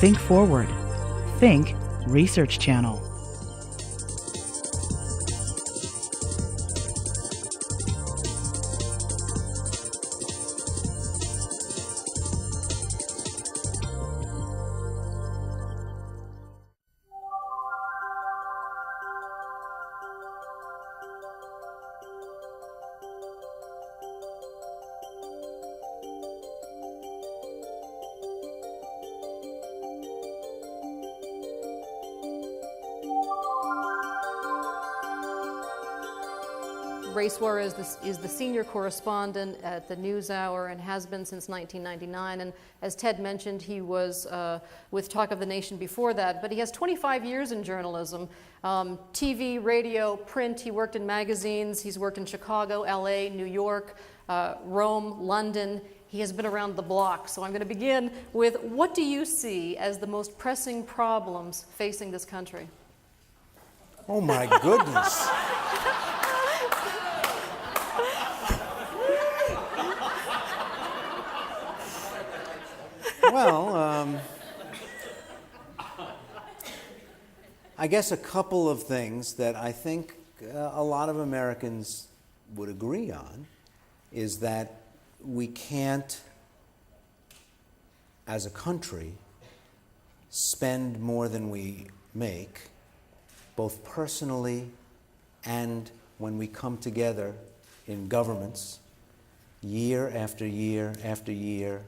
Think forward. Think Research Channel. Ray Suarez is the senior correspondent at the NewsHour and has been since 1999. And as Ted mentioned, he was with Talk of the Nation before that. But he has 25 years in journalism, TV, radio, print. He worked in magazines. He's worked in Chicago, LA, New York, Rome, London. He has been around the block. So I'm going to begin with, what do you see as the most pressing problems facing this country? Oh my goodness. Well, I guess a couple of things that I think a lot of Americans would agree on is that we can't, as a country, spend more than we make, both personally and when we come together in governments, year after year after year,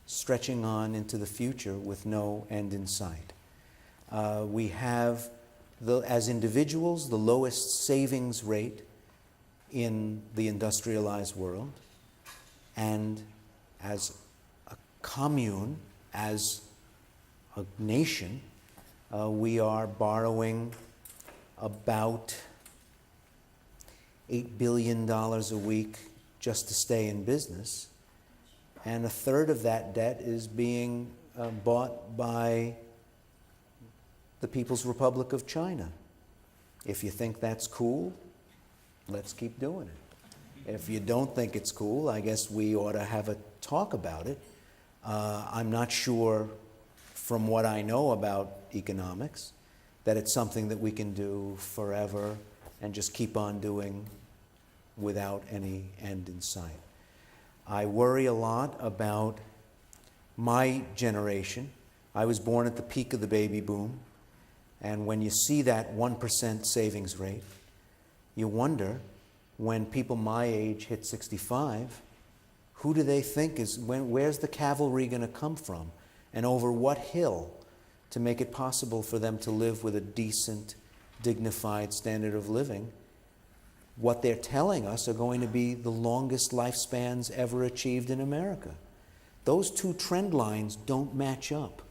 stretching on into the future with no end in sight. We have, as individuals, the lowest savings rate in the industrialized world, and as a commune, as a nation, we are borrowing about $8 billion a week just to stay in business. And a third of that debt is being bought by the People's Republic of China. If you think that's cool, let's keep doing it. If you don't think it's cool, I guess we ought to have a talk about it. I'm not sure, from what I know about economics, that it's something that we can do forever and just keep on doing without any end in sight. I worry a lot about my generation. I was born at the peak of the baby boom, and when you see that 1% savings rate, you wonder, when people my age hit 65, who do they think where's the cavalry going to come from, and over what hill, to make it possible for them to live with a decent, dignified standard of living? What they're telling us are going to be the longest lifespans ever achieved in America. Those two trend lines don't match up,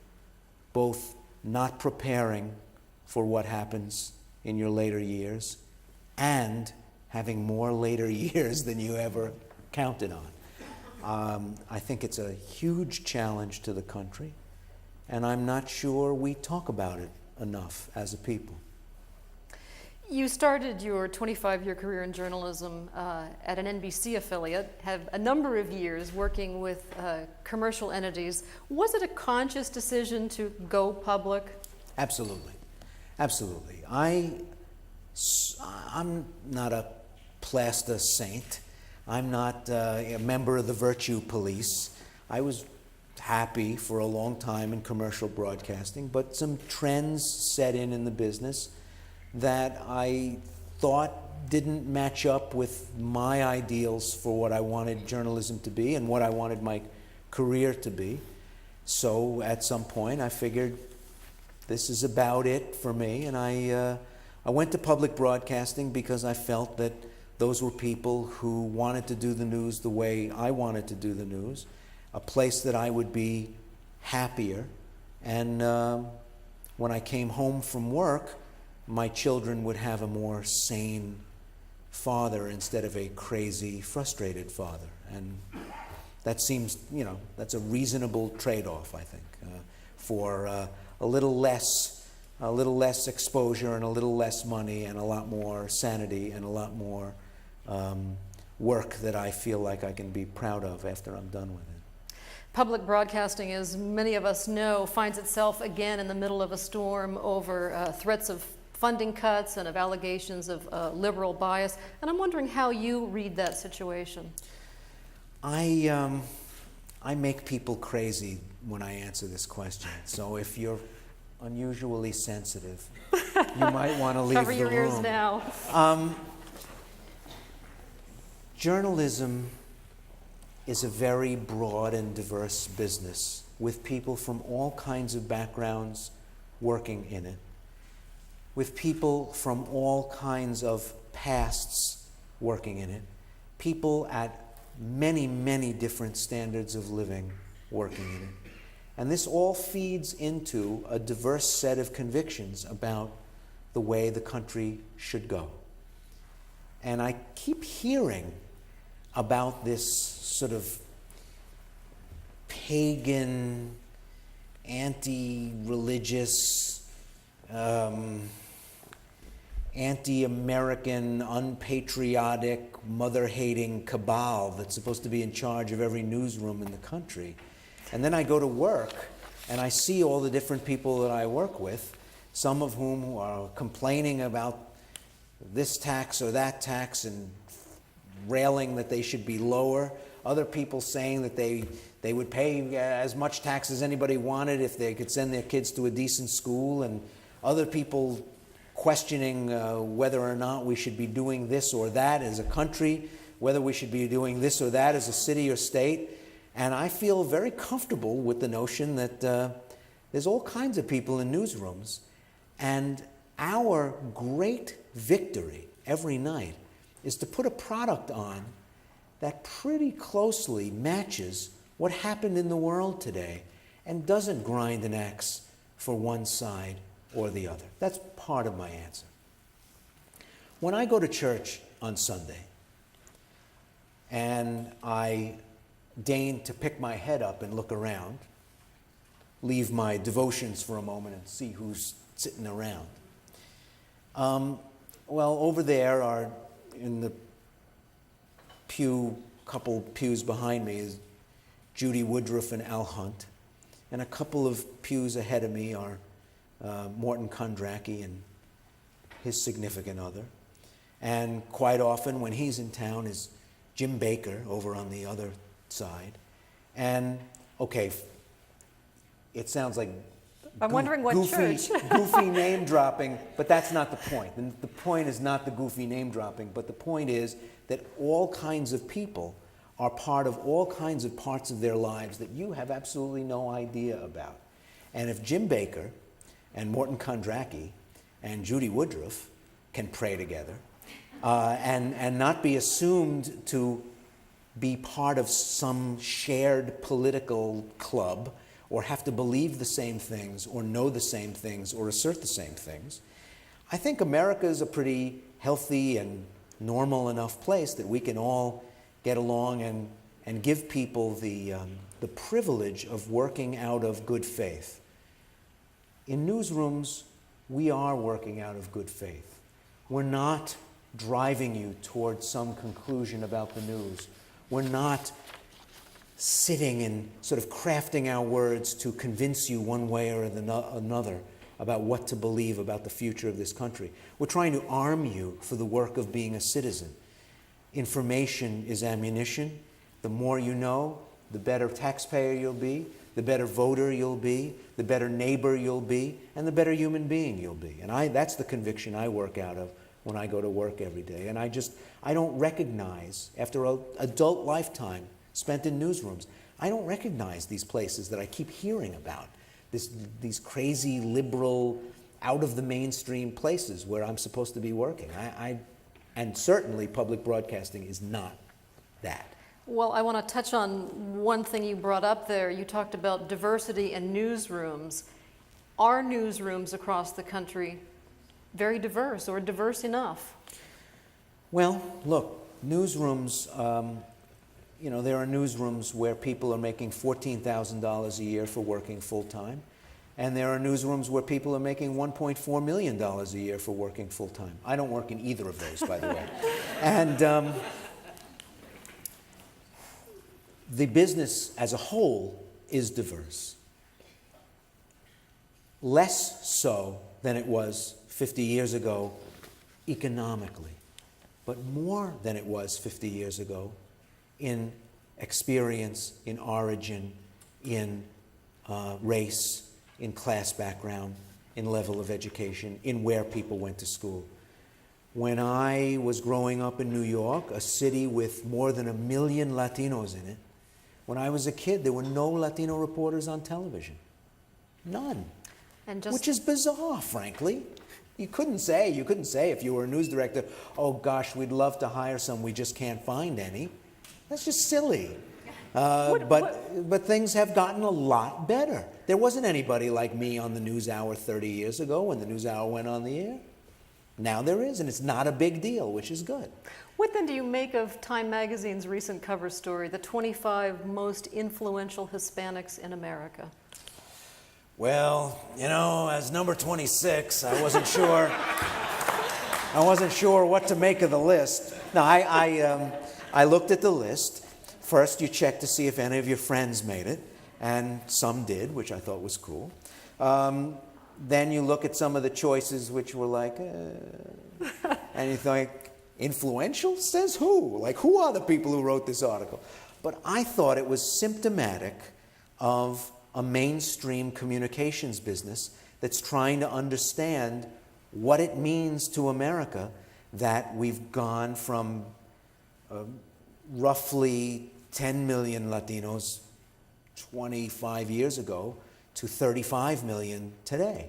both not preparing for what happens in your later years and having more later years than you ever counted on. I think it's a huge challenge to the country, and I'm not sure we talk about it enough as a people. You started your 25-year career in journalism at an NBC affiliate, have a number of years working with commercial entities. Was it a conscious decision to go public? Absolutely. Absolutely. I'm not a plaster saint. I'm not a member of the virtue police. I was happy for a long time in commercial broadcasting, but some trends set in the business that I thought didn't match up with my ideals for what I wanted journalism to be and what I wanted my career to be. So at some point I figured this is about it for me, and I went to public broadcasting because I felt that those were people who wanted to do the news the way I wanted to do the news, a place that I would be happier. And when I came home from work, my children would have a more sane father instead of a crazy, frustrated father. And that seems, that's a reasonable trade-off, I think, for a little less exposure and a little less money and a lot more sanity and a lot more work that I feel like I can be proud of after I'm done with it. Public broadcasting, as many of us know, finds itself again in the middle of a storm over threats of funding cuts and of allegations of liberal bias. And I'm wondering how you read that situation. I make people crazy when I answer this question. So if you're unusually sensitive, you might want to leave Cover the your room. ears now. Journalism is a very broad and diverse business with people from all kinds of backgrounds working in it, with people from all kinds of pasts working in it, people at many, many different standards of living working in it. And this all feeds into a diverse set of convictions about the way the country should go. And I keep hearing about this sort of pagan, anti-religious, anti-American, unpatriotic, mother-hating cabal that's supposed to be in charge of every newsroom in the country. And then I go to work and I see all the different people that I work with, some of whom are complaining about this tax or that tax and railing that they should be lower. Other people saying that they would pay as much tax as anybody wanted if they could send their kids to a decent school. And other people questioning whether or not we should be doing this or that as a country, whether we should be doing this or that as a city or state. And I feel very comfortable with the notion that there's all kinds of people in newsrooms. And our great victory every night is to put a product on that pretty closely matches what happened in the world today and doesn't grind an axe for one side or the other. That's part of my answer. When I go to church on Sunday and I deign to pick my head up and look around, leave my devotions for a moment and see who's sitting around. Well, over there are, in the couple pews behind me, is Judy Woodruff and Al Hunt. And a couple of pews ahead of me are Morton Kondracki and his significant other. And quite often when he's in town is Jim Baker over on the other side. And, okay, it sounds like I'm wondering what church. goofy name dropping, but that's not the point. And the point is not the goofy name dropping, but the point is that all kinds of people are part of all kinds of parts of their lives that you have absolutely no idea about. And if Jim Baker and Morton Kondracki and Judy Woodruff can pray together and not be assumed to be part of some shared political club or have to believe the same things or know the same things or assert the same things, I think America is a pretty healthy and normal enough place that we can all get along and give people the privilege of working out of good faith. In newsrooms, we are working out of good faith. We're not driving you towards some conclusion about the news. We're not sitting and sort of crafting our words to convince you one way or another about what to believe about the future of this country. We're trying to arm you for the work of being a citizen. Information is ammunition. The more you know, the better taxpayer you'll be, the better voter you'll be, the better neighbor you'll be, and the better human being you'll be. And that's the conviction I work out of when I go to work every day. And I don't recognize, after an adult lifetime spent in newsrooms, I don't recognize these places that I keep hearing about, these crazy liberal, out of the mainstream places where I'm supposed to be working. And certainly public broadcasting is not that. Well, I want to touch on one thing you brought up there. You talked about diversity in newsrooms. Are newsrooms across the country very diverse or diverse enough? Well, look, newsrooms, there are newsrooms where people are making $14,000 a year for working full-time. And there are newsrooms where people are making $1.4 million a year for working full-time. I don't work in either of those, by the way. And the business as a whole is diverse. Less so than it was 50 years ago economically, but more than it was 50 years ago in experience, in origin, in race, in class background, in level of education, in where people went to school. When I was growing up in New York, a city with more than 1 million Latinos in it, when I was a kid, there were no Latino reporters on television. None. Which is bizarre, frankly. You couldn't say if you were a news director, oh gosh, we'd love to hire some, we just can't find any. That's just silly. But things have gotten a lot better. There wasn't anybody like me on the NewsHour 30 years ago when the NewsHour went on the air. Now there is, and it's not a big deal, which is good. What then do you make of Time Magazine's recent cover story, the 25 most influential Hispanics in America? Well, you know, as number 26, I wasn't sure what to make of the list. No, I looked at the list. First, you check to see if any of your friends made it, and some did, which I thought was cool. Then you look at some of the choices, which were like, and you think, influential? Says who? Like, who are the people who wrote this article? But I thought it was symptomatic of a mainstream communications business that's trying to understand what it means to America that we've gone from roughly 10 million Latinos 25 years ago to 35 million today.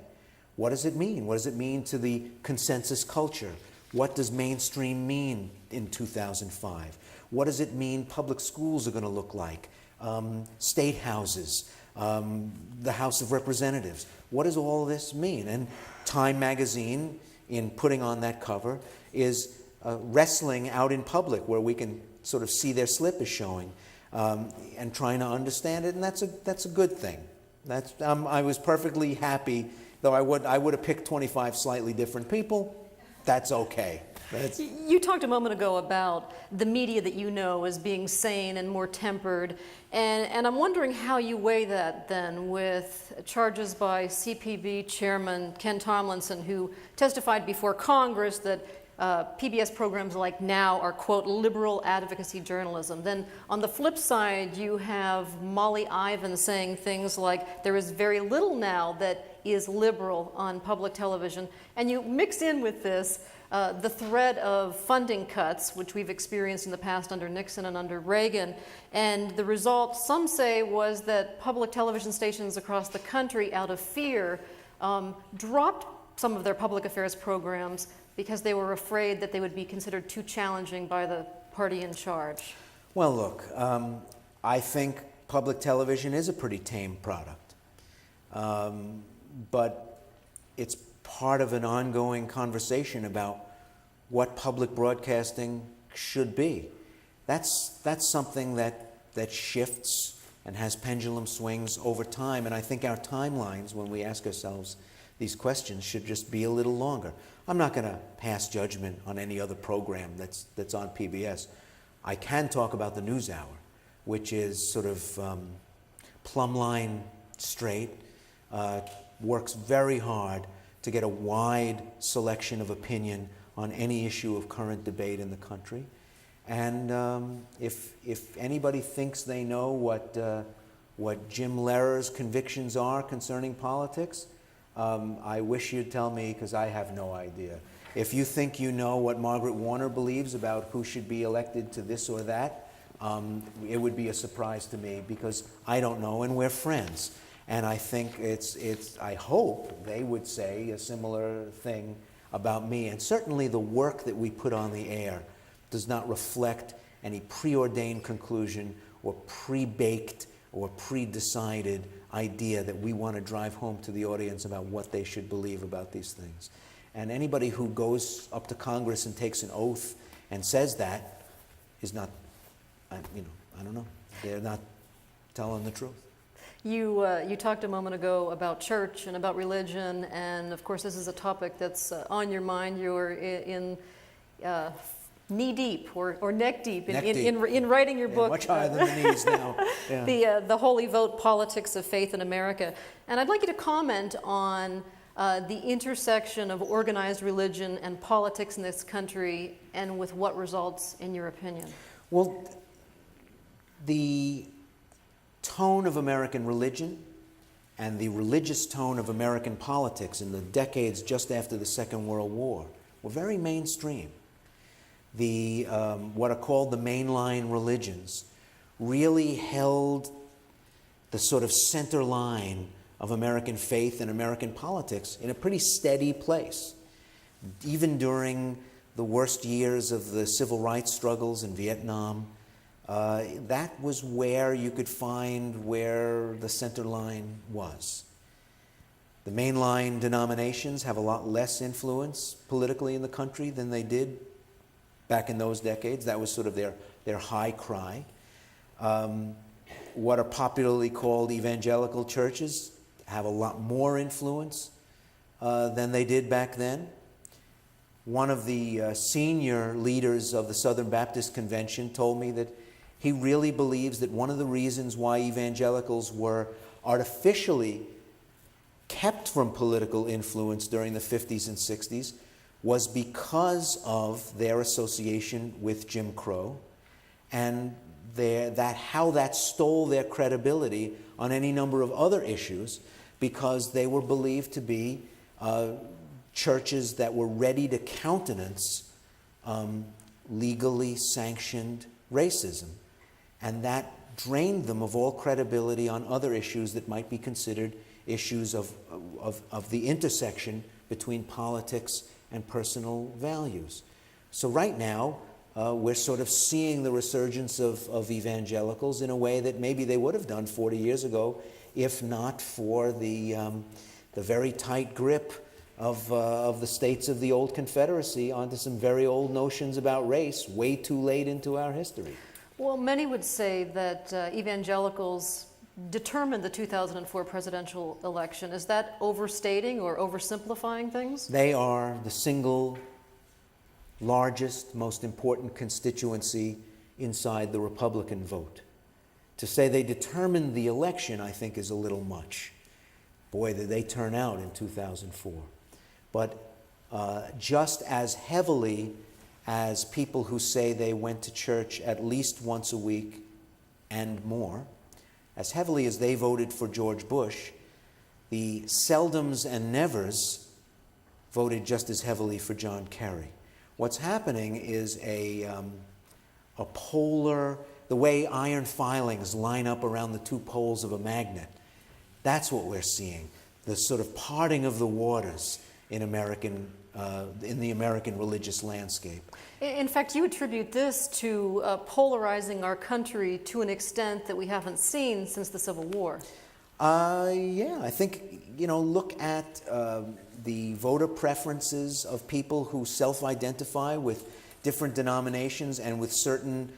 What does it mean? What does it mean to the consensus culture? What does mainstream mean in 2005? What does it mean public schools are going to look like? State houses, the House of Representatives. What does all this mean? And Time Magazine, in putting on that cover, is wrestling out in public where we can sort of see their slip is showing and trying to understand it, and that's a good thing. I was perfectly happy, though I would have picked 25 slightly different people. That's okay. You talked a moment ago about the media that you know as being sane and more tempered, and I'm wondering how you weigh that then with charges by CPB Chairman Ken Tomlinson, who testified before Congress that PBS programs like Now are, quote, liberal advocacy journalism. Then on the flip side, you have Molly Ivins saying things like there is very little now that is liberal on public television. And you mix in with this the threat of funding cuts, which we've experienced in the past under Nixon and under Reagan. And the result, some say, was that public television stations across the country, out of fear, dropped some of their public affairs programs because they were afraid that they would be considered too challenging by the party in charge. Well, look, I think public television is a pretty tame product. But it's part of an ongoing conversation about what public broadcasting should be. That's something that shifts and has pendulum swings over time, and I think our timelines when we ask ourselves these questions should just be a little longer. I'm not going to pass judgment on any other program that's on PBS. I can talk about the NewsHour, which is sort of plumb line straight, works very hard to get a wide selection of opinion on any issue of current debate in the country. And if anybody thinks they know what Jim Lehrer's convictions are concerning politics, I wish you'd tell me, because I have no idea. If you think you know what Margaret Warner believes about who should be elected to this or that, it would be a surprise to me, because I don't know, and we're friends. And I think I hope they would say a similar thing about me. And certainly the work that we put on the air does not reflect any preordained conclusion or pre-baked or pre-decided idea that we want to drive home to the audience about what they should believe about these things. And anybody who goes up to Congress and takes an oath and says that is not, I don't know, they're not telling the truth. You talked a moment ago about church and about religion, and of course this is a topic that's on your mind. You're in knee-deep or neck-deep Neck in, deep. in writing your Yeah, book. much higher than the knees now. Yeah. The Holy Vote, Politics of Faith in America. And I'd like you to comment on the intersection of organized religion and politics in this country, and with what results, in your opinion? Well, the tone of American religion and the religious tone of American politics in the decades just after the Second World War were very mainstream. The what are called the mainline religions really held the sort of center line of American faith and American politics in a pretty steady place. Even during the worst years of the civil rights struggles in Vietnam, that was where you could find where the center line was. The mainline denominations have a lot less influence politically in the country than they did back in those decades. That was sort of their high cry. What are popularly called evangelical churches have a lot more influence than they did back then. One of the senior leaders of the Southern Baptist Convention told me that he really believes that one of the reasons why evangelicals were artificially kept from political influence during the 50s and 60s was because of their association with Jim Crow, and how that stole their credibility on any number of other issues, because they were believed to be churches that were ready to countenance legally sanctioned racism. And that drained them of all credibility on other issues that might be considered issues of the intersection between politics and personal values. So right now, we're sort of seeing the resurgence of evangelicals in a way that maybe they would have done 40 years ago, if not for the very tight grip of the states of the old Confederacy onto some very old notions about race way too late into our history. Well, many would say that evangelicals determined the 2004 presidential election. Is that overstating or oversimplifying things? They are the single largest, most important constituency inside the Republican vote. To say they determined the election, I think, is a little much. Boy, did they turn out in 2004. But just as heavily as people who say they went to church at least once a week and more, as heavily as they voted for George Bush, the seldoms and nevers voted just as heavily for John Kerry. What's happening is a polar, the way iron filings line up around the two poles of a magnet. That's what we're seeing, the sort of parting of the waters in the American religious landscape. In fact, you attribute this to polarizing our country to an extent that we haven't seen since the Civil War. Yeah, I think, look at the voter preferences of people who self-identify with different denominations and with certain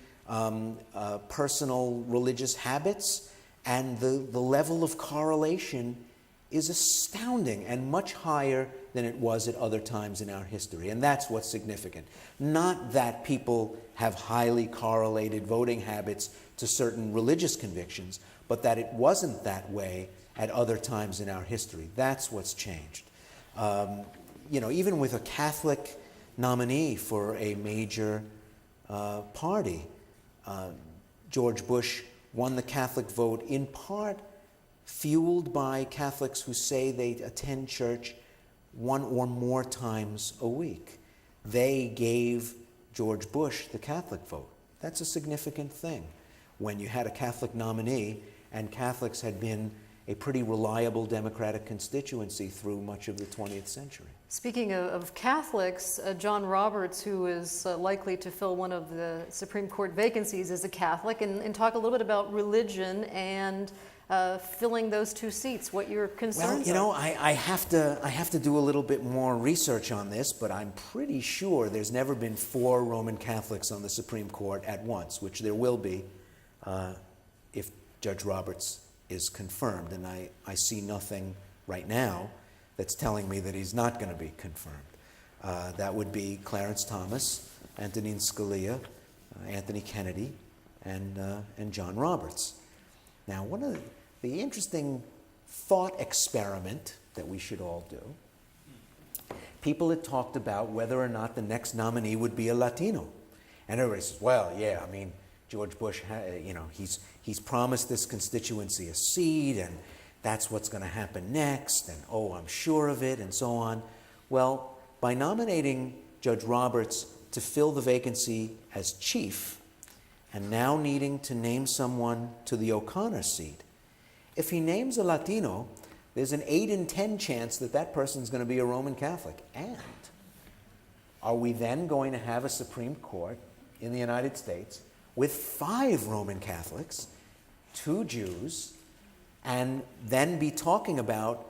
personal religious habits, and the level of correlation is astounding and much higher than it was at other times in our history. And that's what's significant. Not that people have highly correlated voting habits to certain religious convictions, but that it wasn't that way at other times in our history. That's what's changed. Even with a Catholic nominee for a major party, George Bush won the Catholic vote in part fueled by Catholics who say they attend church one or more times a week. They gave George Bush the Catholic vote. That's a significant thing when you had a Catholic nominee, and Catholics had been a pretty reliable Democratic constituency through much of the 20th century. Speaking of Catholics, John Roberts, who is likely to fill one of the Supreme Court vacancies, is a Catholic, and talk a little bit about religion and filling those two seats, what your concerns are. I have to do a little bit more research on this, but I'm pretty sure there's never been 4 Roman Catholics on the Supreme Court at once, which there will be if Judge Roberts is confirmed, and I see nothing right now that's telling me that he's not going to be confirmed. That would be Clarence Thomas, Antonin Scalia, Anthony Kennedy, and John Roberts. Now, one of the interesting thought experiment that we should all do, people had talked about whether or not the next nominee would be a Latino. And everybody says, well, yeah, I mean, George Bush, he's promised this constituency a seat, and that's what's going to happen next, and oh, I'm sure of it, and so on. Well, by nominating Judge Roberts to fill the vacancy as chief, and now needing to name someone to the O'Connor seat, if he names a Latino, there's an 8 in 10 chance that that person's going to be a Roman Catholic. And are we then going to have a Supreme Court in the United States with 5 Roman Catholics, 2 Jews, and then be talking about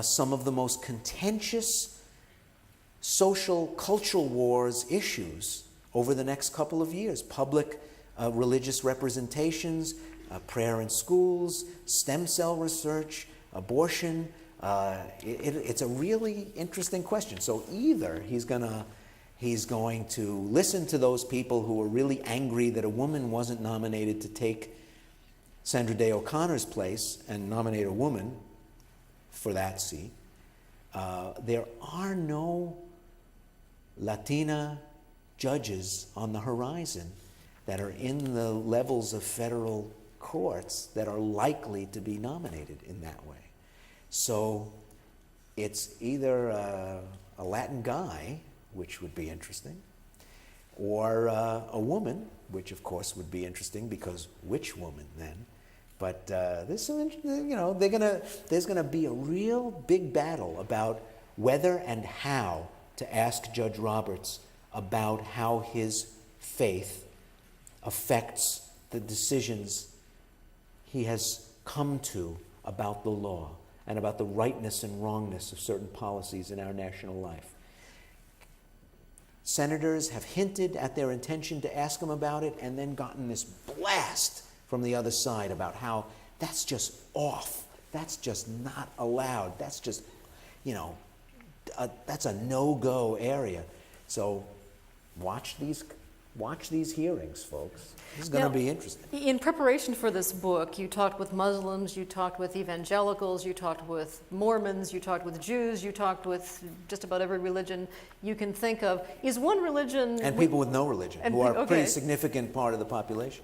some of the most contentious social, cultural wars issues over the next couple of years? Public religious representations, prayer in schools, stem cell research, abortion. It's a really interesting question. So either he's going to listen to those people who are really angry that a woman wasn't nominated to take Sandra Day O'Connor's place and nominate a woman for that seat. There are no Latina judges on the horizon that are in the levels of federal courts that are likely to be nominated in that way. So it's either a Latin guy, which would be interesting, or a woman, which of course would be interesting, because which woman then? But there's some, there's gonna be a real big battle about whether and how to ask Judge Roberts about how his faith affects the decisions he has come to about the law and about the rightness and wrongness of certain policies in our national life. Senators have hinted at their intention to ask him about it, and then gotten this blast from the other side about how that's just off, that's just not allowed, that's just, that's a no-go area. So watch these hearings, folks. This is going to be interesting. In preparation for this book, you talked with Muslims, you talked with evangelicals, you talked with Mormons, you talked with Jews, you talked with just about every religion you can think of. Is one religion... And people with no religion, who are a pretty significant part of the population.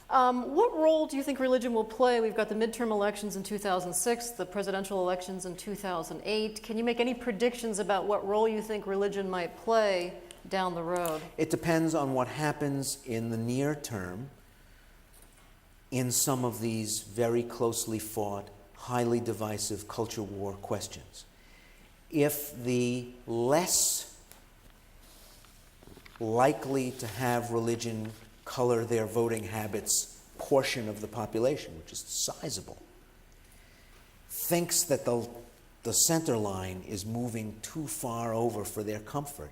What role do you think religion will play? We've got the midterm elections in 2006, the presidential elections in 2008. Can you make any predictions about what role you think religion might play down the road? It depends on what happens in the near term in some of these very closely fought, highly divisive culture war questions. If the less likely to have religion color their voting habits portion of the population, which is sizable, thinks that the center line is moving too far over for their comfort,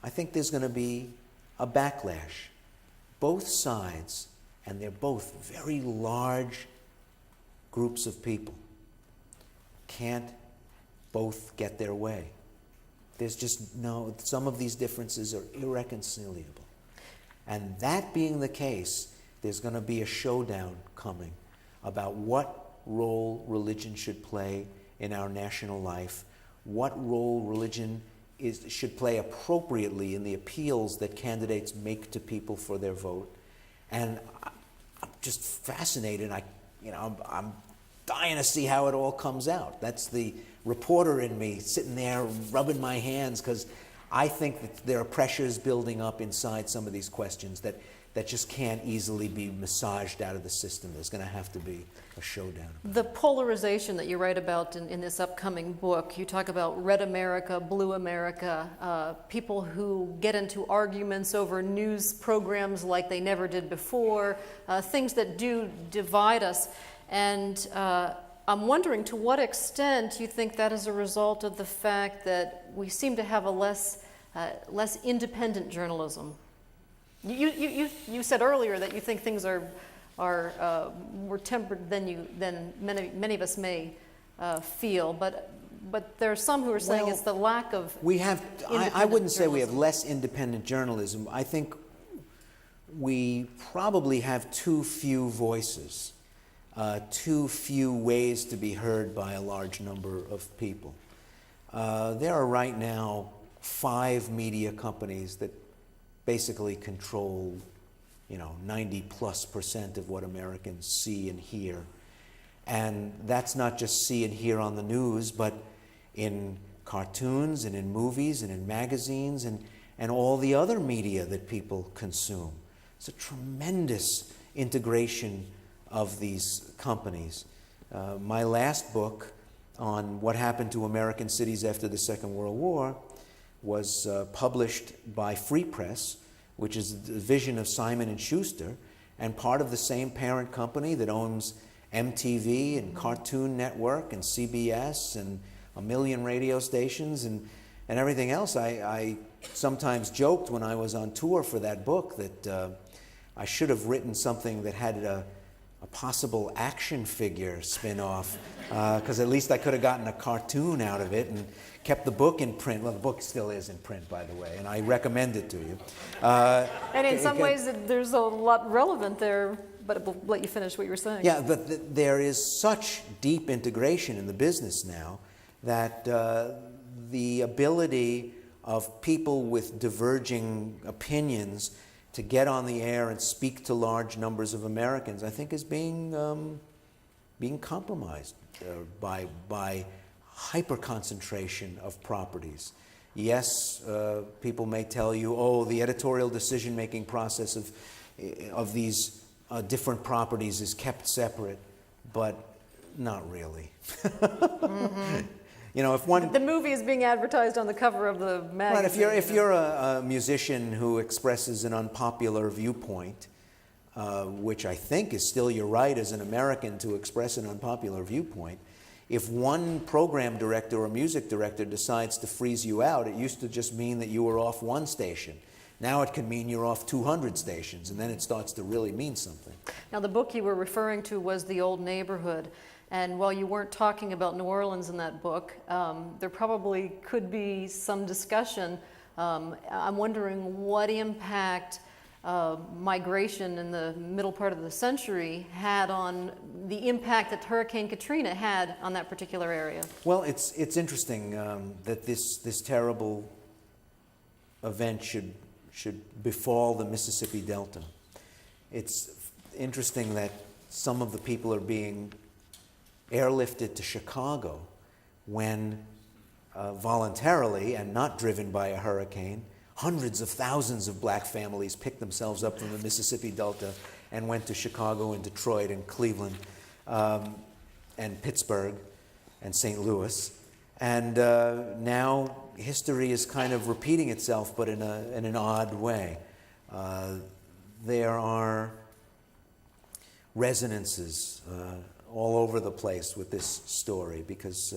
I think there's going to be a backlash. Both sides, and they're both very large groups of people, can't both get their way. There's just some of these differences are irreconcilable. And that being the case, there's going to be a showdown coming about what role religion should play in our national life, what role religion should play appropriately in the appeals that candidates make to people for their vote. And I'm just fascinated. I'm dying to see how it all comes out. That's the reporter in me sitting there rubbing my hands, because I think that there are pressures building up inside some of these questions that just can't easily be massaged out of the system. There's going to have to be a showdown. The polarization that you write about in this upcoming book, you talk about red America, blue America, people who get into arguments over news programs like they never did before, things that do divide us. And I'm wondering to what extent you think that is a result of the fact that we seem to have a less independent journalism. You said earlier that you think things are more tempered than many of us may feel, but But there are some who are saying Well, it's the lack of We have, I independent wouldn't say we have journalism. less independent journalism. I think we probably have too few voices, too few ways to be heard by a large number of people. There are right now 5 media companies that basically control, 90+% of what Americans see and hear. And that's not just see and hear on the news, but in cartoons and in movies and in magazines and all the other media that people consume. It's a tremendous integration of these companies. My last book on what happened to American cities after the Second World War was published by Free Press, which is the division of Simon & Schuster, and part of the same parent company that owns MTV and Cartoon Network and CBS and a million radio stations and everything else. I sometimes joked when I was on tour for that book that I should have written something that had a possible action figure spin-off, because at least I could have gotten a cartoon out of it and kept the book in print. Well, the book still is in print, by the way, and I recommend it to you. And in some ways, there's a lot relevant there, but we'll let you finish what you were saying. Yeah, but there is such deep integration in the business now that the ability of people with diverging opinions to get on the air and speak to large numbers of Americans, I think, is being compromised by hyper-concentration of properties. Yes, people may tell you, oh, the editorial decision-making process of these different properties is kept separate, but not really. Mm-hmm. If one... The movie is being advertised on the cover of the magazine. Right, if you're a musician who expresses an unpopular viewpoint, which I think is still your right as an American to express an unpopular viewpoint, if one program director or music director decides to freeze you out, it used to just mean that you were off one station. Now it can mean you're off 200 stations, and then it starts to really mean something. Now, the book you were referring to was The Old Neighborhood. And while you weren't talking about New Orleans in that book, there probably could be some discussion. I'm wondering what impact migration in the middle part of the century had on the impact that Hurricane Katrina had on that particular area. Well, it's interesting that this terrible event should befall the Mississippi Delta. It's interesting that some of the people are being airlifted to Chicago when voluntarily and not driven by a hurricane, hundreds of thousands of black families picked themselves up from the Mississippi Delta and went to Chicago and Detroit and Cleveland and Pittsburgh and St. Louis. And now history is kind of repeating itself, but in an odd way. There are resonances all over the place with this story, because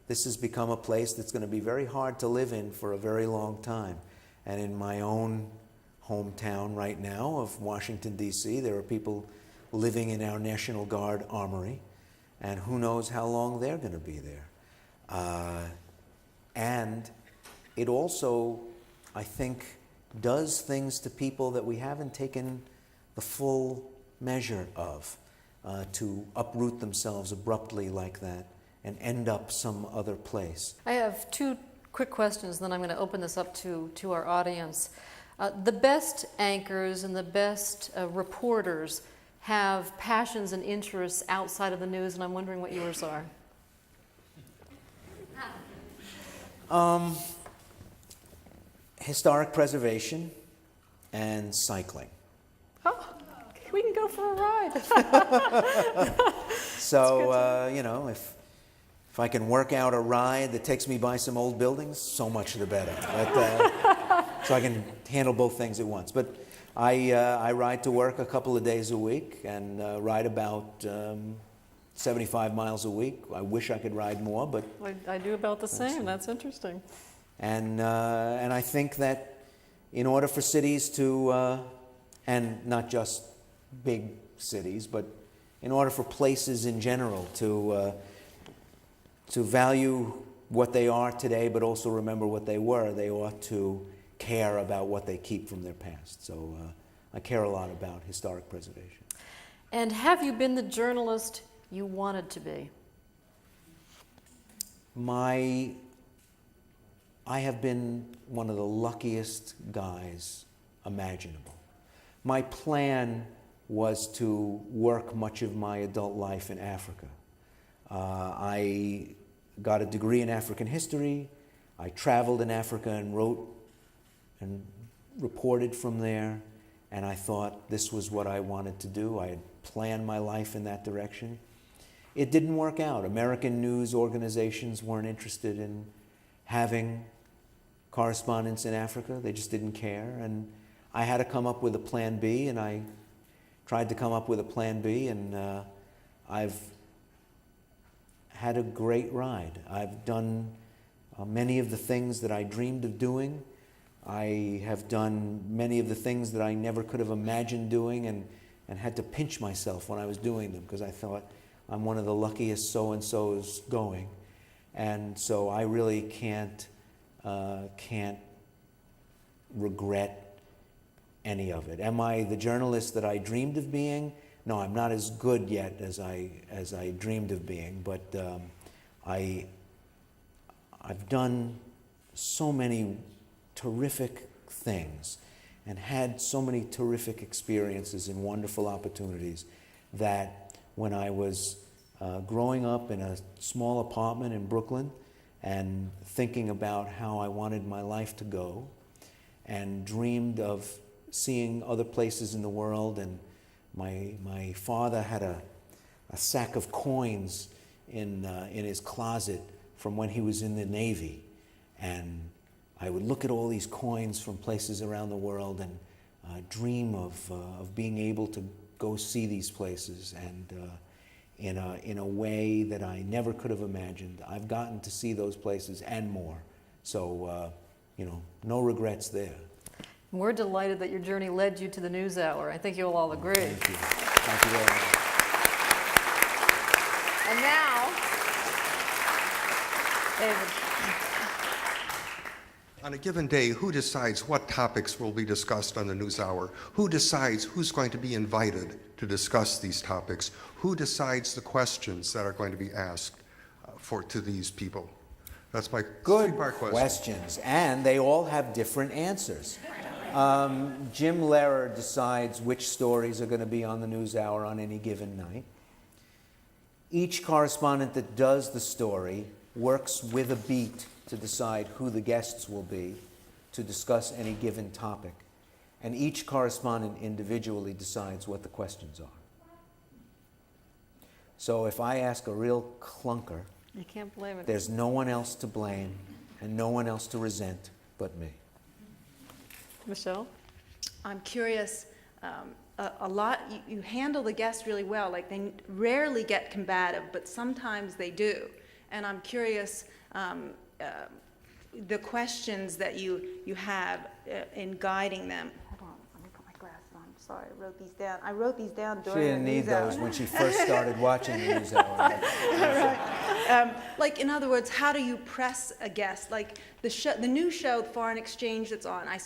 this has become a place that's going to be very hard to live in for a very long time. And in my own hometown right now of Washington, D.C., there are people living in our National Guard armory, and who knows how long they're going to be there. And it also, I think, does things to people that we haven't taken the full measure of, to uproot themselves abruptly like that and end up some other place. I have two quick questions, then I'm going to open this up to our audience. The best anchors and the best reporters have passions and interests outside of the news, and I'm wondering what yours are. Historic preservation and cycling. Oh, we can go for a ride. So, if I can work out a ride that takes me by some old buildings, so much the better. But, so I can handle both things at once. But I ride to work a couple of days a week and ride about 75 miles a week. I wish I could ride more, but... I do about the same. That's interesting. And I think that in order for cities to, and not just big cities, but in order for places in general to to value what they are today, but also remember what they were. They ought to care about what they keep from their past. So I care a lot about historic preservation. And have you been the journalist you wanted to be? I have been one of the luckiest guys imaginable. My plan was to work much of my adult life in Africa. I got a degree in African history. I traveled in Africa and wrote and reported from there. And I thought this was what I wanted to do. I had planned my life in that direction. It didn't work out. American news organizations weren't interested in having correspondents in Africa. They just didn't care. And I had to come up with a plan B, and I tried to come up with a plan B, and I've had a great ride. I've done many of the things that I dreamed of doing. I have done many of the things that I never could have imagined doing, and had to pinch myself when I was doing them, because I thought, I'm one of the luckiest so-and-sos going. And so I really can't regret any of it. Am I the journalist that I dreamed of being? No, I'm not as good yet as I dreamed of being, but I've done so many terrific things and had so many terrific experiences and wonderful opportunities that when I was growing up in a small apartment in Brooklyn and thinking about how I wanted my life to go and dreamed of seeing other places in the world, and my father had a sack of coins in his closet from when he was in the Navy, and I would look at all these coins from places around the world and dream of being able to go see these places, and in a way that I never could have imagined. I've gotten to see those places and more. So, no regrets there. We're delighted that your journey led you to the NewsHour. I think you'll all agree. Thank you. Thank you very much. And now, David. On a given day, who decides what topics will be discussed on the NewsHour? Who decides who's going to be invited to discuss these topics? Who decides the questions that are going to be asked to these people? That's my three-part question. Good questions, and they all have different answers. Jim Lehrer decides which stories are going to be on the NewsHour on any given night. Each correspondent that does the story works with a beat to decide who the guests will be to discuss any given topic. And each correspondent individually decides what the questions are. So if I ask a real clunker, You can't blame it. there's no one else to blame and no one else to resent but me. Michelle? I'm curious, a lot, you handle the guests really well. Like, they rarely get combative, but sometimes they do. And I'm curious, the questions that you have in guiding them. Hold on, let me put my glasses on. I'm sorry, I wrote these down. I wrote these down She during didn't the need NewsHour. those when she first started watching the NewsHour. Like, in other words, how do you press a guest? Like the new show, Foreign Exchange, that's on. I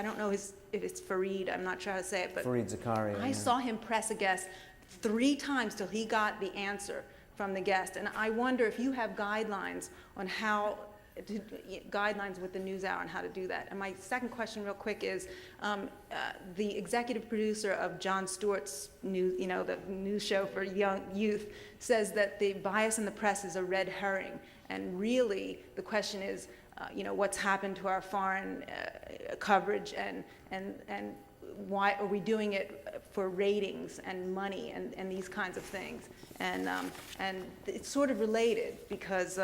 don't know if it's Fareed. I'm not sure how to say it, but Fareed Zakaria. I saw him press a guest 3 times till he got the answer from the guest. And I wonder if you have guidelines on how guidelines with the NewsHour on how to do that. And my second question real quick is, the executive producer of Jon Stewart's the news show for young youth, says that the bias in the press is a red herring. And really the question is, what's happened to our foreign coverage, and why are we doing it for ratings and money and these kinds of things? And it's sort of related because,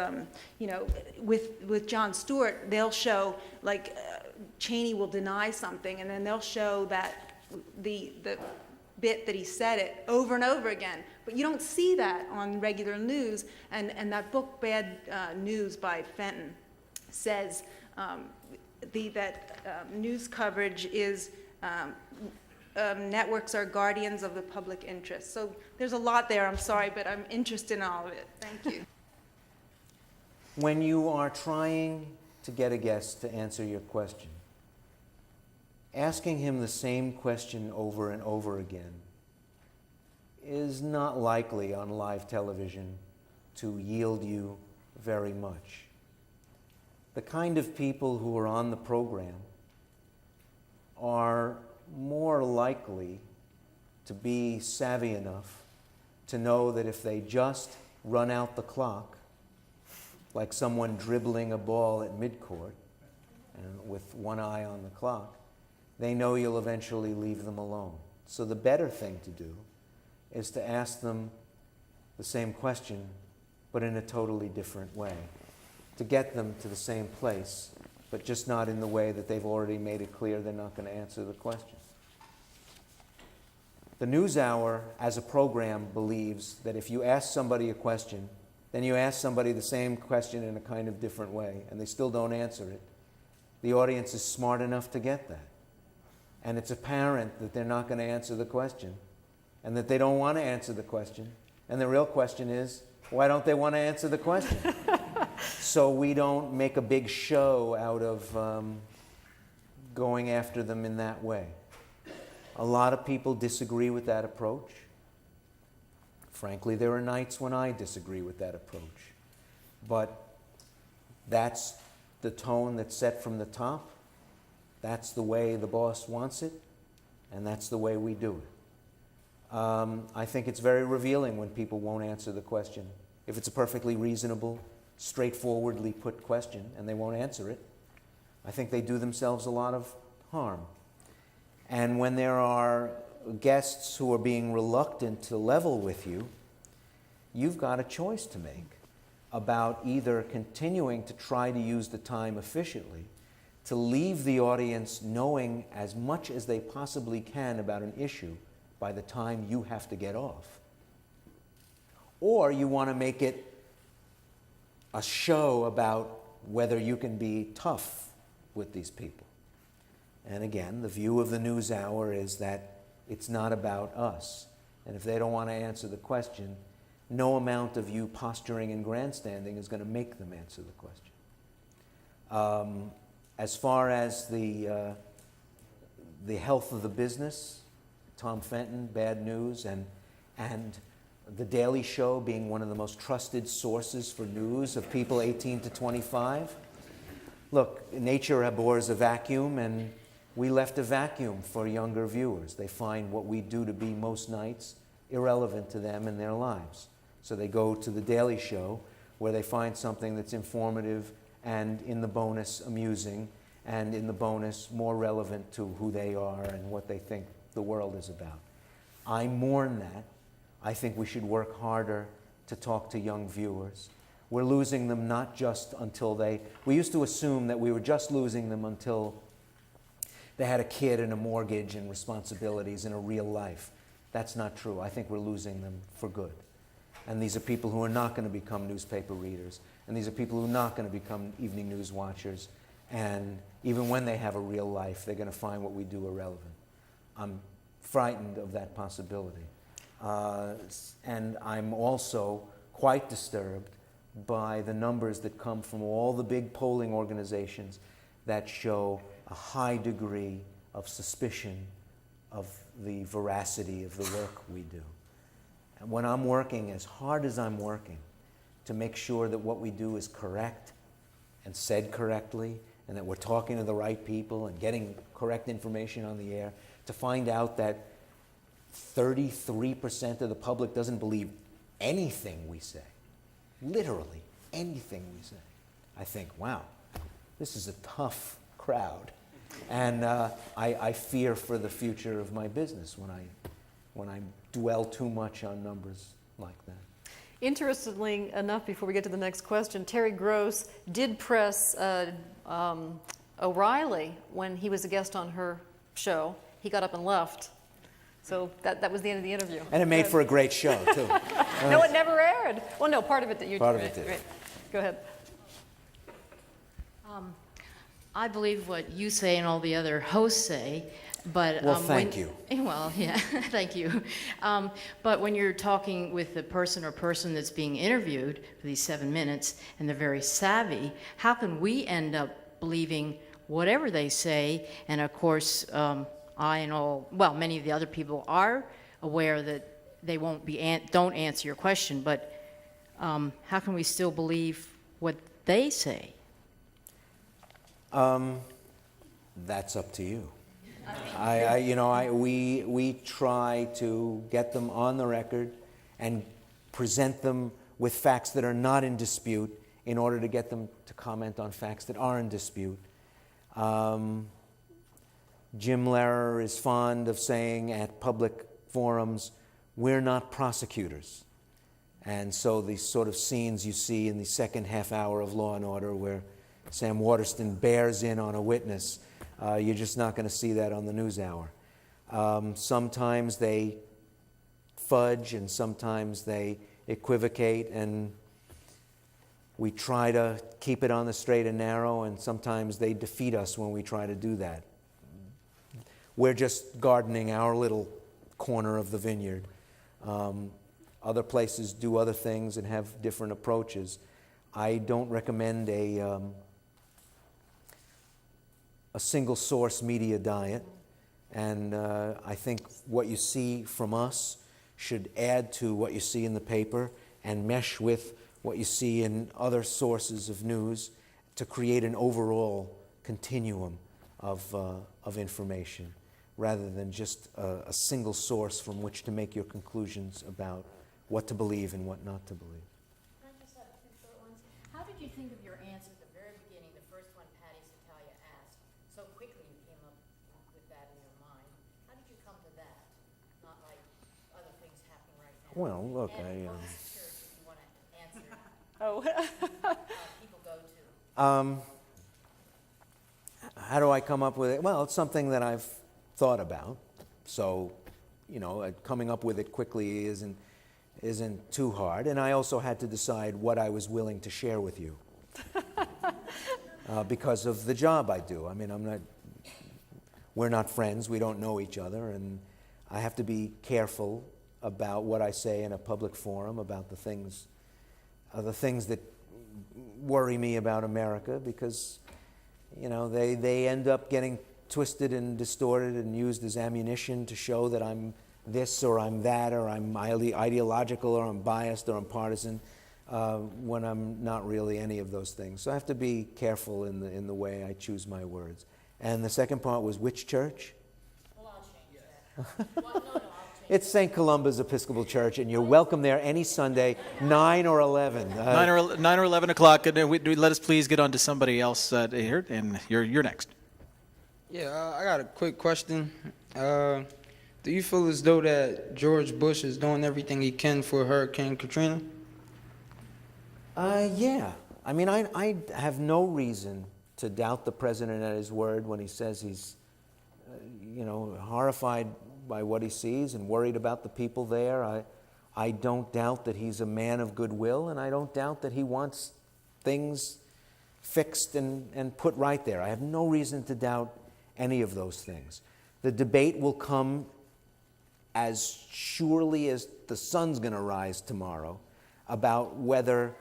with Jon Stewart, they'll show, like, Cheney will deny something, and then they'll show that the bit that he said it over and over again. But you don't see that on regular news. And that book, Bad News by Fenton, says that news coverage is networks are guardians of the public interest. So there's a lot there, I'm sorry, but I'm interested in all of it. Thank you. when you are trying to get a guest to answer your question, asking him the same question over and over again is not likely on live television to yield you very much. The kind of people who are on the program are more likely to be savvy enough to know that if they just run out the clock, like someone dribbling a ball at midcourt and with one eye on the clock, they know you'll eventually leave them alone. So the better thing to do is to ask them the same question, but in a totally different way, to get them to the same place, but just not in the way that they've already made it clear they're not going to answer the question. The NewsHour, as a program, believes that if you ask somebody a question, then you ask somebody the same question in a kind of different way, and they still don't answer it, the audience is smart enough to get that. And it's apparent that they're not going to answer the question, and that they don't want to answer the question. And the real question is, why don't they want to answer the question? So we don't make a big show out of going after them in that way. A lot of people disagree with that approach. Frankly, there are nights when I disagree with that approach. But that's the tone that's set from the top. That's the way the boss wants it, and that's the way we do it. I think it's very revealing when people won't answer the question. If it's a perfectly reasonable, straightforwardly put question, and they won't answer it, I think they do themselves a lot of harm. And when there are guests who are being reluctant to level with you, you've got a choice to make about either continuing to try to use the time efficiently, to leave the audience knowing as much as they possibly can about an issue by the time you have to get off, or you want to make it a show about whether you can be tough with these people. And again, the view of the NewsHour is that it's not about us. And if they don't want to answer the question, no amount of you posturing and grandstanding is going to make them answer the question. As far as the health of the business, Tom Fenton, Bad News, and The Daily Show being one of the most trusted sources for news of people 18 to 25. Look, nature abhors a vacuum, and we left a vacuum for younger viewers. They find what we do to be most nights irrelevant to them in their lives. So they go to The Daily Show, where they find something that's informative and, in the bonus, amusing, and in the bonus, more relevant to who they are and what they think the world is about. I mourn that. I think we should work harder to talk to young viewers. We're losing them not just until we used to assume that we were just losing them until they had a kid and a mortgage and responsibilities in a real life. That's not true. I think we're losing them for good. And these are people who are not going to become newspaper readers. And these are people who are not going to become evening news watchers. And even when they have a real life, they're going to find what we do irrelevant. I'm frightened of that possibility. And I'm also quite disturbed by the numbers that come from all the big polling organizations that show a high degree of suspicion of the veracity of the work we do. And when I'm working as hard as I'm working to make sure that what we do is correct and said correctly, and that we're talking to the right people and getting correct information on the air, to find out that 33% of the public doesn't believe anything we say, literally anything we say, I think, wow, this is a tough crowd. And I fear for the future of my business when I dwell too much on numbers like that. Interestingly enough, before we get to the next question, Terry Gross did press O'Reilly when he was a guest on her show. He got up and left. So that was the end of the interview. And it made for a great show, too. No, it never aired. Well, no, part of it that you Part of it did. Right. Go ahead. I believe what you say and all the other hosts say, but Well, thank you. Well, yeah, thank you. But when you're talking with the person or person that's being interviewed for these 7 minutes, and they're very savvy, how can we end up believing whatever they say? And of course, I and many of the other people are aware that they don't answer your question, but how can we still believe what they say? That's up to you. We try to get them on the record and present them with facts that are not in dispute in order to get them to comment on facts that are in dispute. Jim Lehrer is fond of saying at public forums, we're not prosecutors. And so these sort of scenes you see in the second half hour of Law and Order where Sam Waterston bears in on a witness, you're just not going to see that on the NewsHour. Sometimes they fudge and sometimes they equivocate, and we try to keep it on the straight and narrow, and sometimes they defeat us when we try to do that. We're just gardening our little corner of the vineyard. Other places do other things and have different approaches. I don't recommend a single source media diet, and I think what you see from us should add to what you see in the paper and mesh with what you see in other sources of news to create an overall continuum of information, rather than just a single source from which to make your conclusions about what to believe and what not to believe. Can I just have two short ones? How did you think of your answer at the very beginning, the first one Patty Satalia asked? So quickly you came up with that in your mind. How did you come to that? Not like other things happening right now. Well, look, and what church, if you want to answer, Oh, people go to. How do I come up with it? Well, it's something that I've thought about. So, coming up with it quickly isn't too hard. And I also had to decide what I was willing to share with you because of the job I do. I mean, we're not friends. We don't know each other. And I have to be careful about what I say in a public forum about the things that worry me about America, because they end up getting twisted and distorted and used as ammunition to show that I'm this or I'm that, or I'm ideological, or I'm biased, or I'm partisan, when I'm not really any of those things. So I have to be careful in the way I choose my words. And the second part was which church? Well, I'll change that. Well, no, I'll change It's St. Columba's Episcopal Church, and you're welcome there any Sunday, 9 or 11. 9 or 11 o'clock. And let us please get on to somebody else here, and you're next. Yeah, I got a quick question. Do you feel as though that George Bush is doing everything he can for Hurricane Katrina? Yeah. I mean, I have no reason to doubt the president at his word when he says he's, horrified by what he sees and worried about the people there. I don't doubt that he's a man of goodwill, and I don't doubt that he wants things fixed and put right there. I have no reason to doubt any of those things. The debate will come as surely as the sun's going to rise tomorrow about whether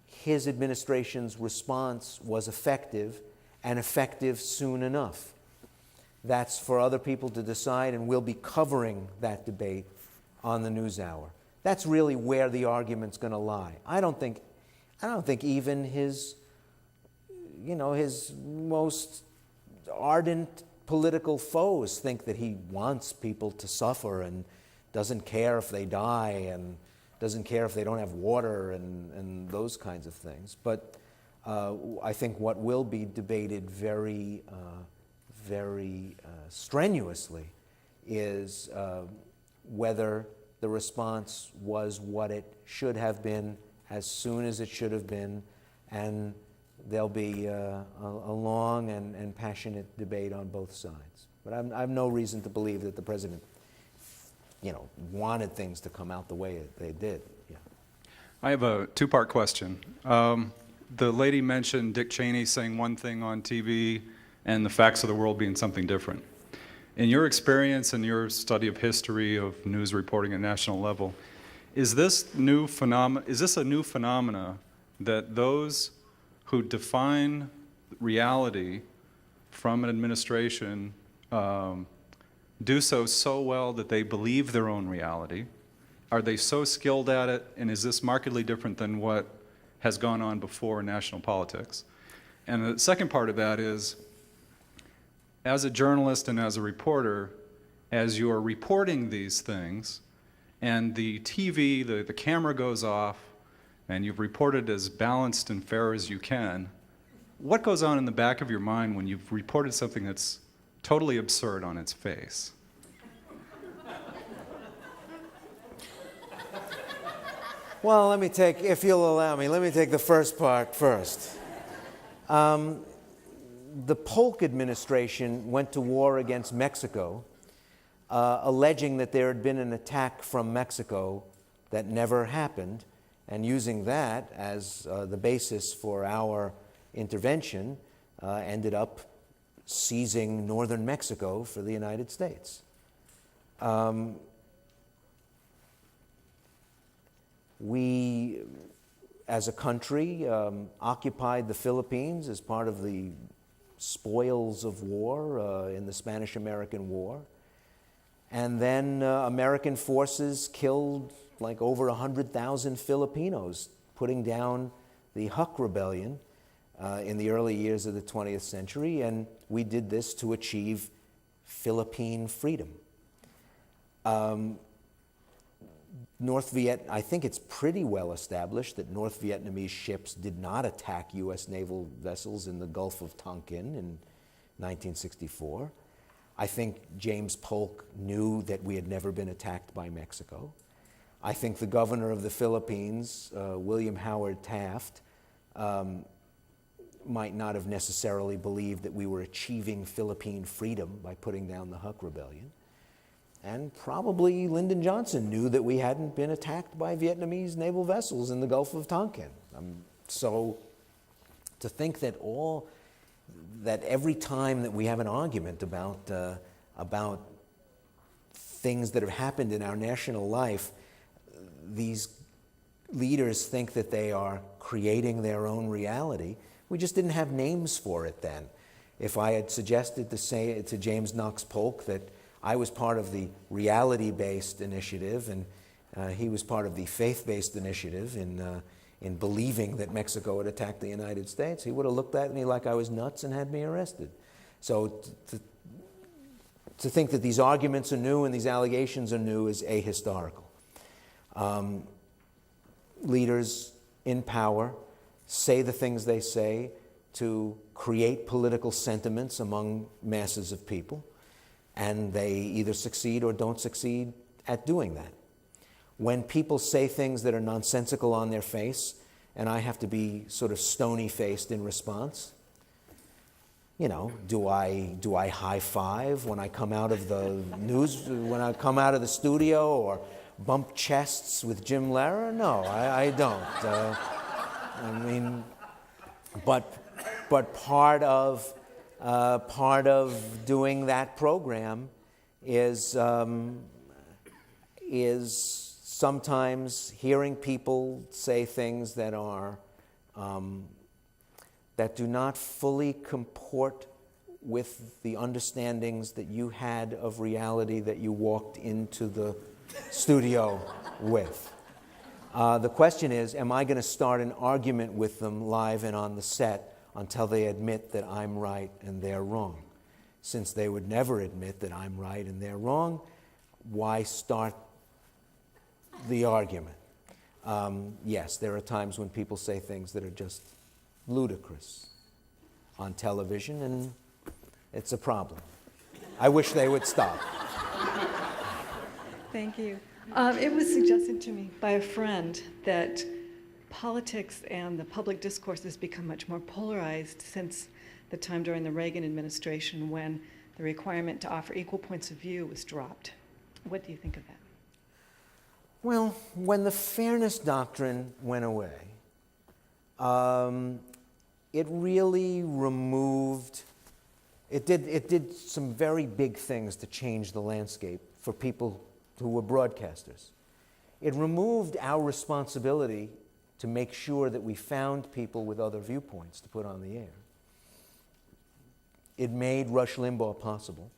his administration's response was effective and effective soon enough. That's for other people to decide, and we'll be covering that debate on the NewsHour. That's really where the argument's going to lie. I don't think even his most ardent political foes think that he wants people to suffer and doesn't care if they die and doesn't care if they don't have water and those kinds of things. But I think what will be debated very strenuously is whether the response was what it should have been, as soon as it should have been, and there'll be a long and passionate debate on both sides. But I have no reason to believe that the president, wanted things to come out the way they did. Yeah. I have a two-part question. the lady mentioned Dick Cheney saying one thing on TV and the facts of the world being something different. In your experience and your study of history of news reporting at national level, is this a new phenomena that those who define reality from an administration do so well that they believe their own reality? Are they so skilled at it, and is this markedly different than what has gone on before in national politics? And the second part of that is, as a journalist and as a reporter, as you are reporting these things, and the TV, the camera goes off, and you've reported as balanced and fair as you can, what goes on in the back of your mind when you've reported something that's totally absurd on its face? Well, if you'll allow me, let me take the first part first. The Polk administration went to war against Mexico, alleging that there had been an attack from Mexico that never happened, and using that as the basis for our intervention, ended up seizing northern Mexico for the United States. We, as a country, occupied the Philippines as part of the spoils of war in the Spanish-American War. And then American forces killed like over 100,000 Filipinos, putting down the Huck Rebellion in the early years of the 20th century, and we did this to achieve Philippine freedom. I think it's pretty well established that North Vietnamese ships did not attack U.S. naval vessels in the Gulf of Tonkin in 1964. I think James Polk knew that we had never been attacked by Mexico. I think the governor of the Philippines, William Howard Taft, might not have necessarily believed that we were achieving Philippine freedom by putting down the Huck Rebellion. And probably Lyndon Johnson knew that we hadn't been attacked by Vietnamese naval vessels in the Gulf of Tonkin. So to think that every time that we have an argument about things that have happened in our national life, these leaders think that they are creating their own reality. We just didn't have names for it then. If I had suggested to James Knox Polk that I was part of the reality-based initiative and he was part of the faith-based initiative in believing that Mexico had attacked the United States, he would have looked at me like I was nuts and had me arrested. So to think that these arguments are new and these allegations are new is ahistorical. Leaders in power say the things they say to create political sentiments among masses of people, and they either succeed or don't succeed at doing that. When people say things that are nonsensical on their face, and I have to be sort of stony-faced in response, do I high five when I come out of the when I come out of the studio, or bump chests with Jim Lehrer? No, I don't. But part of doing that program is sometimes hearing people say things that are that do not fully comport with the understandings that you had of reality that you walked into the studio with. The question is, am I going to start an argument with them live and on the set until they admit that I'm right and they're wrong? Since they would never admit that I'm right and they're wrong, why start the argument? Yes, there are times when people say things that are just ludicrous on television, and it's a problem. I wish they would stop. Thank you. It was suggested to me by a friend that politics and the public discourse has become much more polarized since the time during the Reagan administration when the requirement to offer equal points of view was dropped. What do you think of that? Well, when the fairness doctrine went away, It really removed, it did some very big things to change the landscape for people who were broadcasters. It removed our responsibility to make sure that we found people with other viewpoints to put on the air. It made Rush Limbaugh possible.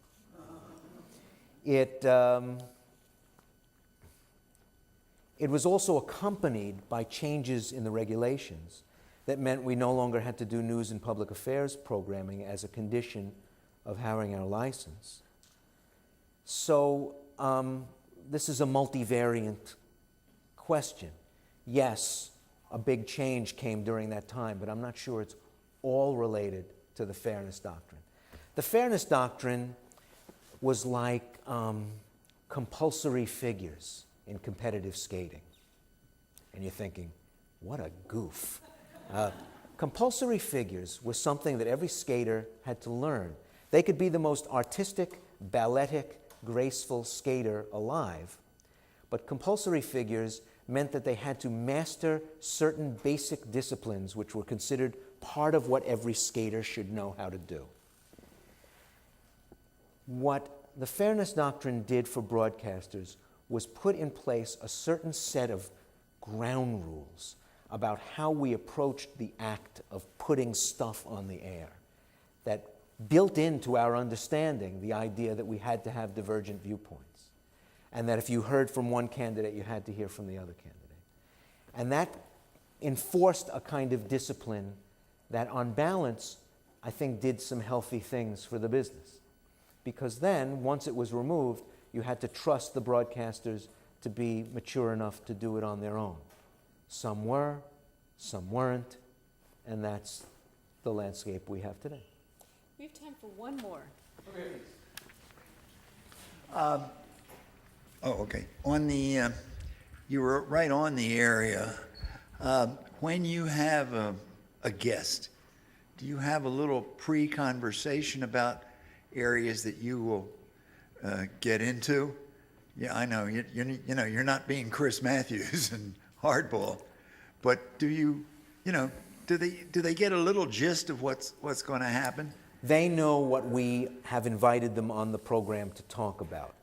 It was also accompanied by changes in the regulations that meant we no longer had to do news and public affairs programming as a condition of having our license. So this is a multivariant question. Yes, a big change came during that time, but I'm not sure it's all related to the Fairness Doctrine. The Fairness Doctrine was like compulsory figures in competitive skating. And you're thinking, what a goof. Compulsory figures was something that every skater had to learn. They could be the most artistic, balletic, graceful skater alive, but compulsory figures meant that they had to master certain basic disciplines which were considered part of what every skater should know how to do. What the Fairness Doctrine did for broadcasters was put in place a certain set of ground rules about how we approached the act of putting stuff on the air that built into our understanding the idea that we had to have divergent viewpoints, and that if you heard from one candidate, you had to hear from the other candidate. And that enforced a kind of discipline that, on balance, I think did some healthy things for the business. Because then, once it was removed, you had to trust the broadcasters to be mature enough to do it on their own. Some were, some weren't, and that's the landscape we have today. We have time for one more. Okay. On the, you were right on the area. When you have a guest, do you have a little pre-conversation about areas that you will get into? Yeah, I know you know you're not being Chris Matthews and Hardball, but do they get a little gist of what's going to happen? They know what we have invited them on the program to talk about.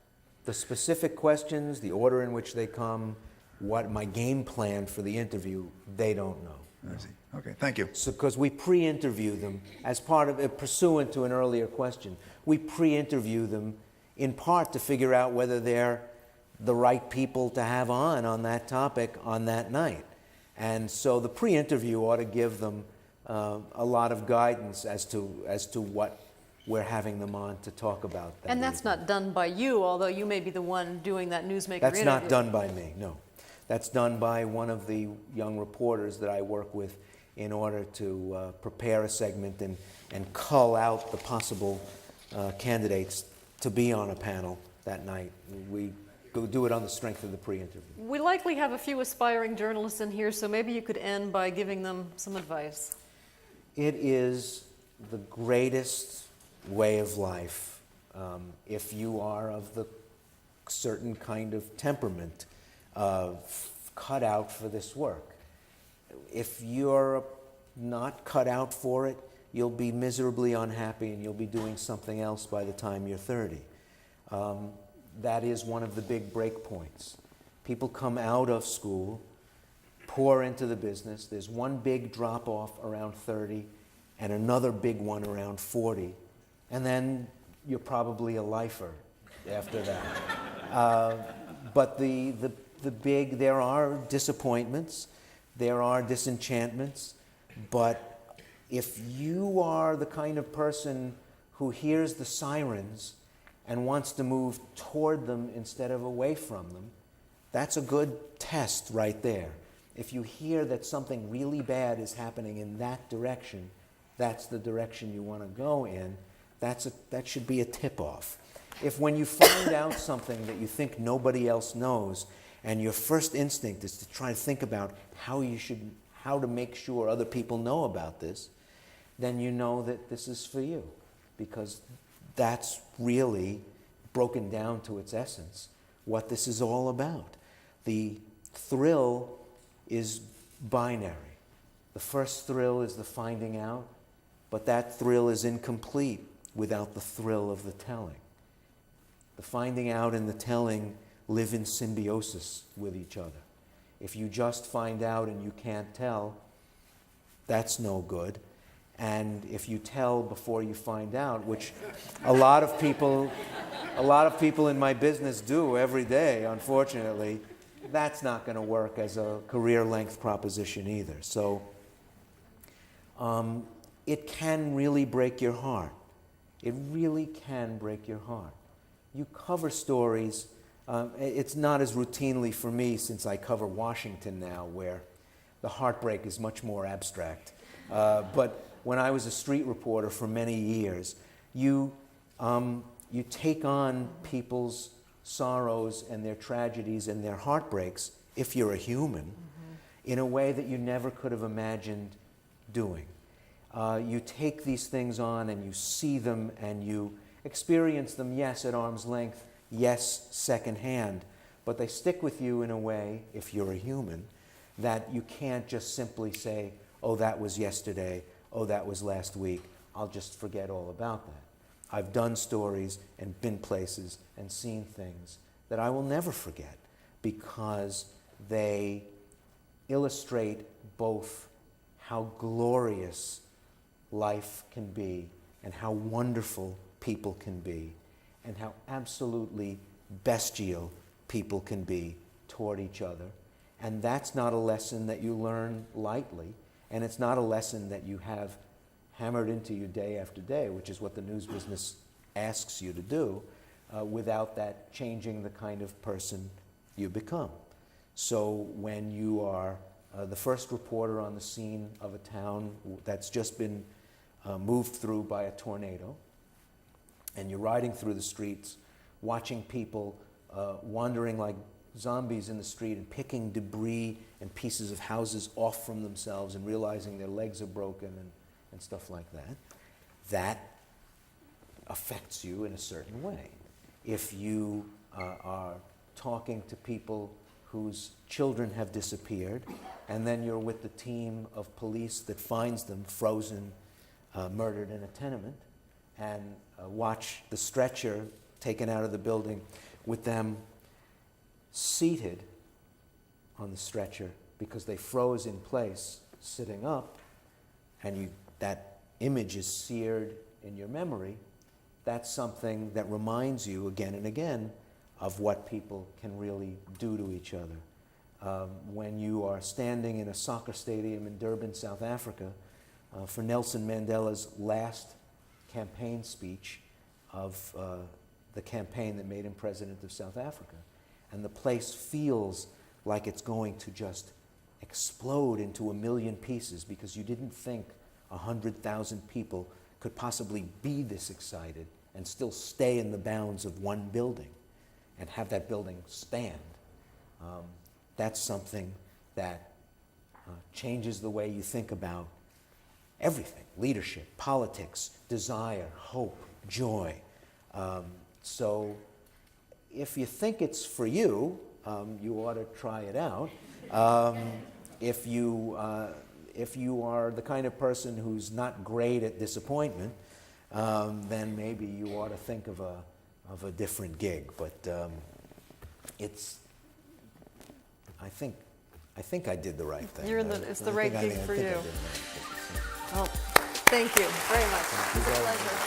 The specific questions, the order in which they come, what my game plan for the interview, they don't know. I see. Okay, thank you. So, because we pre-interview them as part of it, pursuant to an earlier question, we pre-interview them in part to figure out whether they're the right people to have on that topic on that night. And so the pre-interview ought to give them a lot of guidance as to what we're having them on to talk about. And that's not done by you, although you may be the one doing that newsmaker interview. That's not done by me, no. That's done by one of the young reporters that I work with in order to prepare a segment and cull out the possible candidates to be on a panel that night. We go do it on the strength of the pre-interview. We likely have a few aspiring journalists in here, so maybe you could end by giving them some advice. It is the greatest way of life if you are of the certain kind of temperament cut out for this work. If you're not cut out for it, you'll be miserably unhappy and you'll be doing something else by the time you're 30. That is one of the big break points. People come out of school, pour into the business. There's one big drop-off around 30 and another big one around 40. And then you're probably a lifer after that. But there are disappointments, there are disenchantments, but if you are the kind of person who hears the sirens and wants to move toward them instead of away from them, that's a good test right there. If you hear that something really bad is happening in that direction, that's the direction you want to go in. That should be a tip-off. If when you find out something that you think nobody else knows, and your first instinct is to try to think about how to make sure other people know about this, then you know that this is for you, because that's really, broken down to its essence, what this is all about. The thrill is binary. The first thrill is the finding out, but that thrill is incomplete without the thrill of the telling. The finding out and the telling live in symbiosis with each other. If you just find out and you can't tell, that's no good. And if you tell before you find out, which a lot of people in my business do every day, unfortunately, that's not going to work as a career-length proposition either. So it can really break your heart. It really can break your heart. You cover stories. It's not as routinely for me since I cover Washington now, where the heartbreak is much more abstract. But when I was a street reporter for many years, you take on people's sorrows and their tragedies and their heartbreaks, if you're a human, in a way that you never could have imagined doing. You take these things on and you see them and you experience them, yes, at arm's length, yes, secondhand, but they stick with you in a way, if you're a human, that you can't just simply say, oh, that was yesterday, oh, that was last week, I'll just forget all about that. I've done stories and been places and seen things that I will never forget because they illustrate both how glorious life can be and how wonderful people can be and how absolutely bestial people can be toward each other. And that's not a lesson that you learn lightly, and it's not a lesson that you have hammered into you day after day, which is what the news business asks you to do, without that changing the kind of person you become. So when you are the first reporter on the scene of a town that's just been moved through by a tornado, and you're riding through the streets, watching people wandering like zombies in the street and picking debris and pieces of houses off from themselves and realizing their legs are broken and stuff like that, that affects you in a certain way. If you are talking to people whose children have disappeared, and then you're with the team of police that finds them frozen, murdered in a tenement, and watch the stretcher taken out of the building with them seated on the stretcher because they froze in place sitting up, and that image is seared in your memory, that's something that reminds you again and again of what people can really do to each other. When you are standing in a soccer stadium in Durban, South Africa, for Nelson Mandela's last campaign speech of the campaign that made him president of South Africa, and the place feels like it's going to just explode into a million pieces because you didn't think 100,000 people could possibly be this excited and still stay in the bounds of one building and have that building stand. That's something that changes the way you think about everything: leadership, politics, desire, hope, joy. So if you think it's for you, you ought to try it out. If you are the kind of person who's not great at disappointment, then maybe you ought to think of a different gig. But I think I did the right thing. It's the right gig for you. I think I did the right thing, so. Well, thank you very much. It's a pleasure.